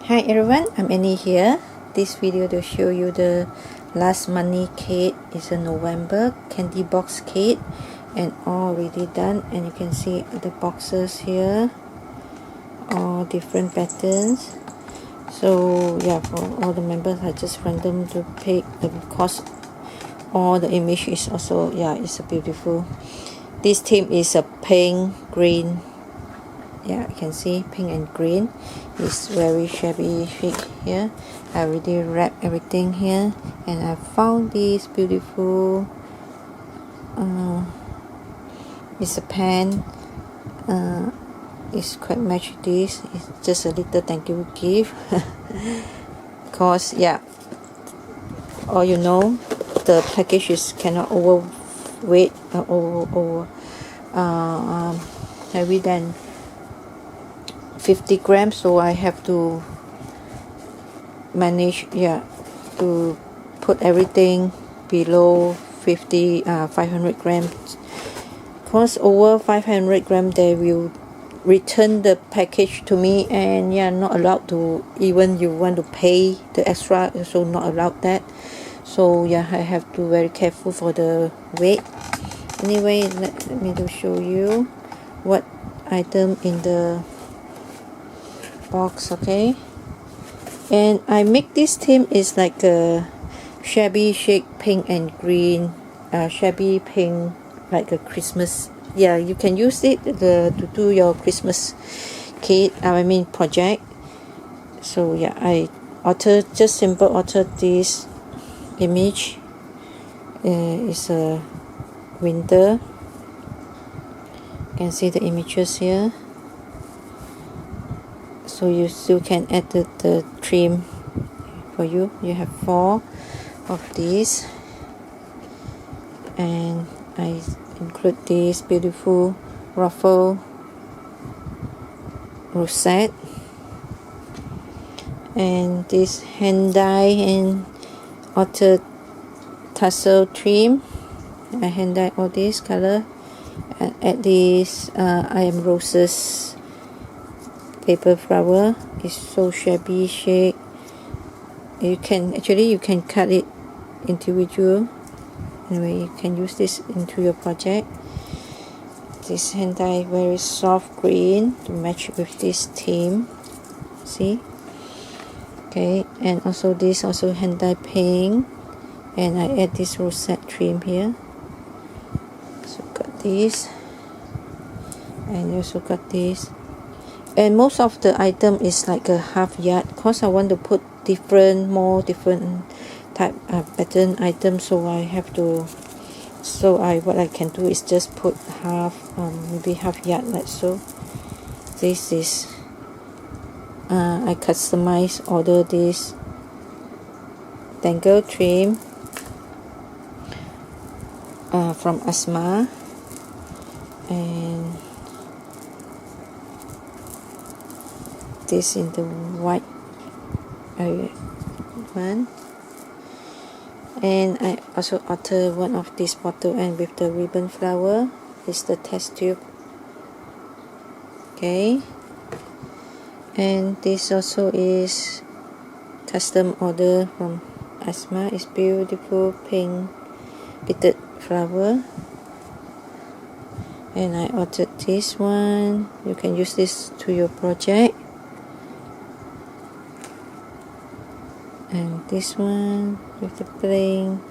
Hi everyone, I'm Annie here. This video to show you the last money kit. It's a November candy box kit and already done, and you can see the boxes here, all different patterns. So yeah, for all the members I just random to pick because all the image is also, yeah, it's a beautiful. This theme is a pink, green. Yeah, you can see pink and green. It's very shabby chic here. I already wrapped everything here, and I found this beautiful it's a pen. It's quite match this. It's just a little thank you gift because yeah, or you know, the package is cannot overweight over heavy than 50 grams, so I have to manage, yeah, to put everything below 500 grams, because over 500 grams they will return the package to me, and yeah, not allowed to, even you want to pay the extra, so not allowed that. So yeah, I have to very careful for the weight. Anyway, let me to show you what item in the box. Okay, and I make this theme is like a shabby chic pink and green, shabby pink, like a Christmas. Yeah, you can use it to do your Christmas kit, I mean project. So yeah, I just simple alter this image. It's a winter. You can see the images here. So you still can add the trim for you. You have 4 of these, and I include this beautiful ruffle rosette, and this hand dye and altered tassel trim. I hand dye all this color, and add this I am roses paper flower. Is so shabby chic. You can cut it individual. Anyway, you can use this into your project. This hand dye very soft green to match with this theme. See? Okay, and also this also hand dye pink, and I add this rosette trim here. So got this, and also got this. And most of the item is like a half yard, because I want to put more different type of pattern items, so I have to, what I can do is just put half, maybe half yard, like so. This is I customize order this dangle trim from Asma, and this in the white one, and I also alter one of this bottle, and with the ribbon flower is the test tube. Okay, and this also is custom order from Asma. Is beautiful pink beaded flower, and I altered this one. You can use this to your project. And this one with the plain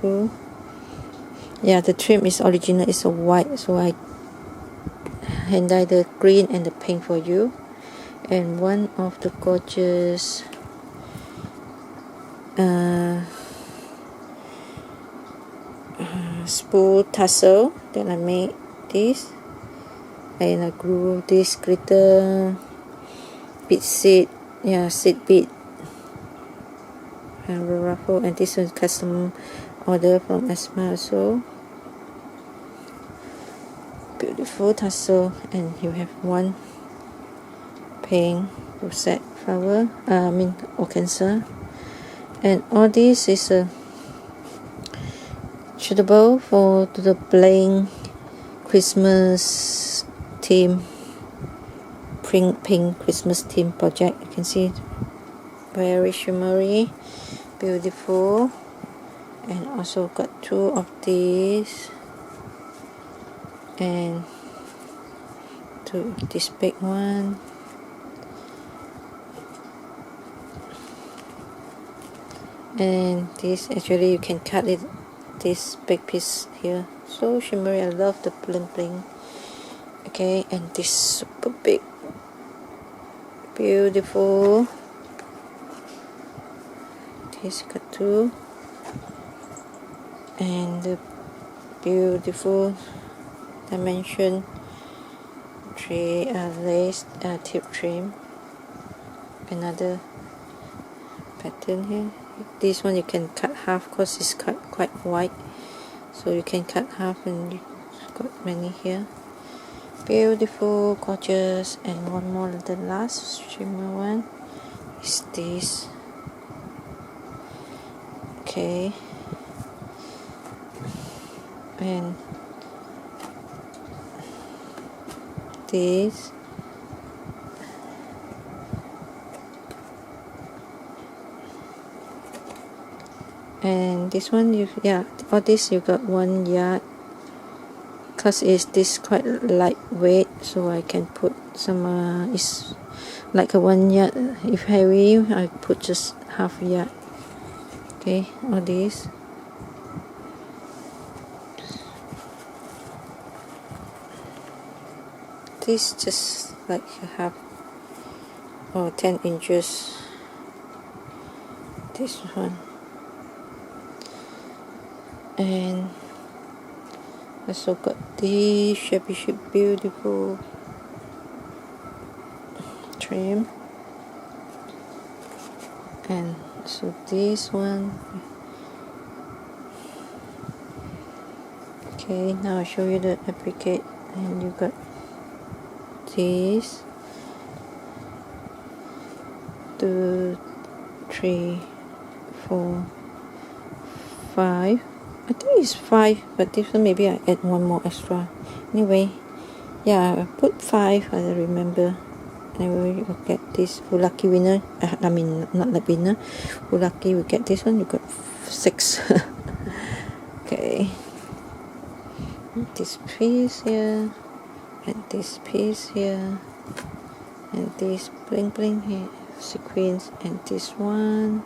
cool. Yeah, the trim is original, it's a white, so I hand dye the green and the pink for you. And one of the gorgeous spool tassel that I made this, and I glue this glitter bead seed, yeah, seed bead and ruffle, and this is custom order from Asma also. Beautiful tassel, and you have one pink rosette flower, I mean organza, and all this is suitable for the plain Christmas theme pink Christmas theme project. You can see very shimmery, beautiful, and also got 2 of these and this big one. And this actually you can cut it, this big piece here, so shimmery. I love the bling bling. Okay, and this super big, beautiful, this got 2, and the beautiful dimension 3 lace tip trim, another pattern here. This one you can cut half because it's quite wide, so you can cut half, and you've got many here. Beautiful, gorgeous. And one more, the last shimmer one is this. Okay, and this. And this one, all this you got 1 yard, because is this quite lightweight, so I can put some it's like a 1 yard. If heavy, I put just half yard. Okay, all these. This just like half or 10 inches. This one. And also got this Shabby Chic beautiful trim, and so this one. Okay, now I'll show you the applique, and you got this 2, 3, 4, 5. I think it's 5, but this one maybe I add 1 more extra. Anyway, yeah, I put 5, I remember. Anyway, you get this. Who lucky winner? I mean, not the winner. Who lucky we get this one? You got 6. Okay. This piece here, and this piece here, and this bling bling here, sequins, and this one.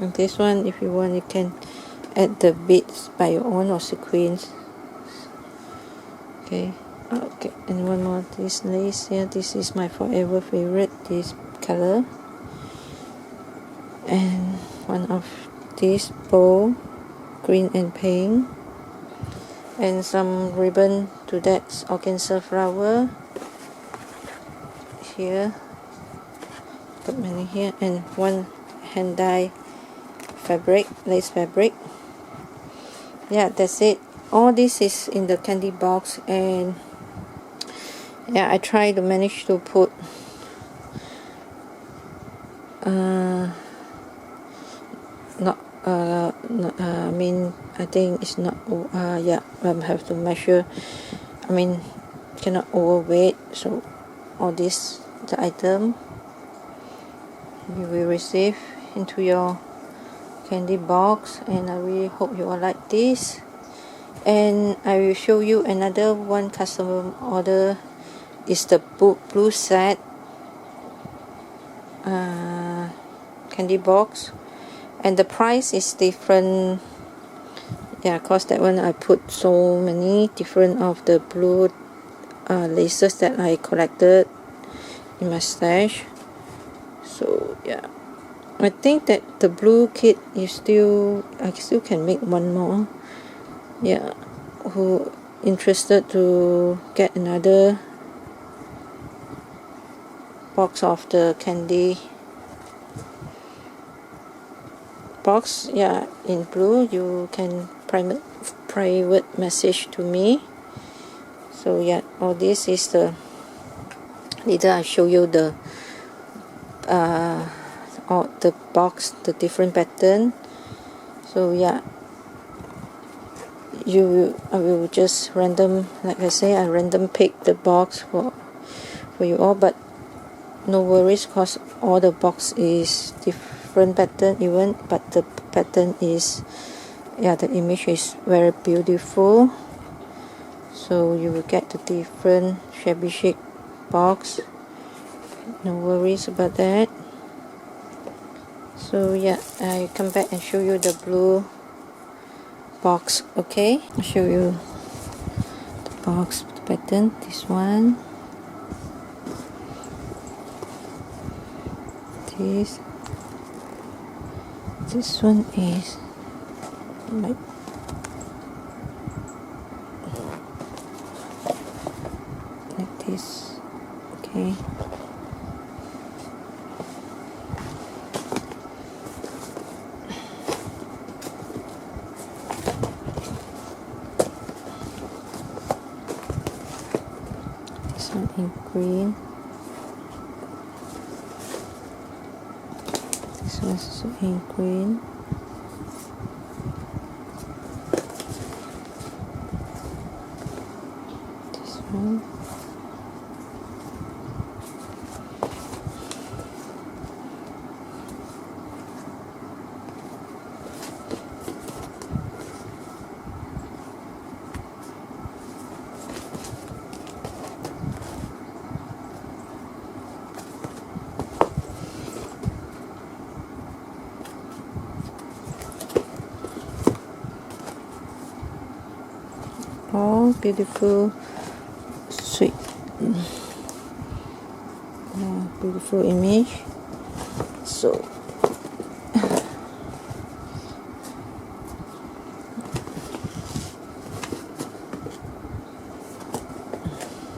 And this one, if you want, you can add the beads by your own or sequins. Okay, and one more, this lace here. This is my forever favorite, this color. And one of this bow, green and pink, and some ribbon to that organza flower here. Got many here, and one hand dye fabric, lace fabric. Yeah, that's it. All this is in the candy box, and yeah, I try to manage to put I mean, I think it's not yeah, I have to measure. I mean, cannot overweight, so all this, the item you will receive into your candy box, and I really hope you all like this. And I will show you another one customer order. Is the blue set candy box, and the price is different. Yeah, cause that one I put so many different of the blue laces that I collected in my stash. So yeah, I think that the blue kit is I still can make one more. Yeah, who interested to get another box of the candy box, yeah, in blue, you can private message to me. So yeah, all this is the, later I show you the all the box, the different pattern. So yeah, I will just random, like I say, I random pick the box for you all, but no worries, cause all the box is different pattern even, but the pattern is, yeah, the image is very beautiful, so you will get the different Shabby Chic box. No worries about that. So yeah, I come back and show you the blue box. Okay, I'll show you the box, the pattern. This one, this one is like this. Okay, this one in green, this one's also in green, this one, all beautiful, sweet, beautiful image. So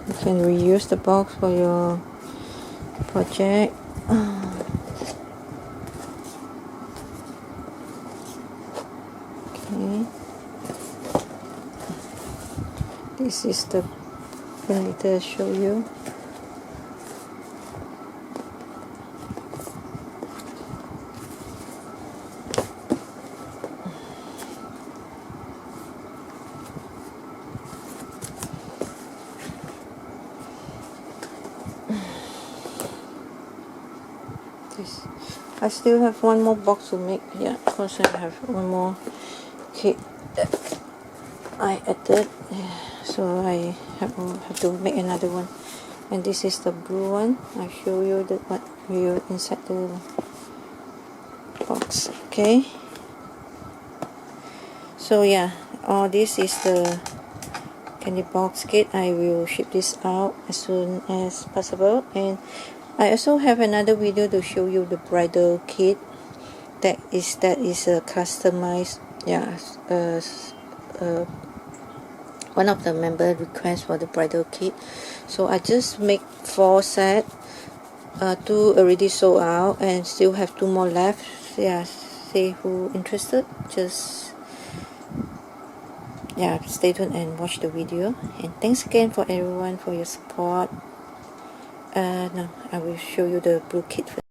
you can reuse the box for your project. Okay, this is the one later show you. This, I still have one more box to make. Yeah, because I have one more kit that I added, so I have to make another one. And this is the blue one. I show you what will inside the box. Okay, so yeah, this is the candy box kit. I will ship this out as soon as possible, and I also have another video to show you the bridal kit that is a customized, yeah, one of the member requests for the bridal kit. So I just make 4 sets, 2 already sold out and still have 2 more left. Yeah, see who interested, just yeah, stay tuned and watch the video. And thanks again for everyone for your support. Now I will show you the blue kit first.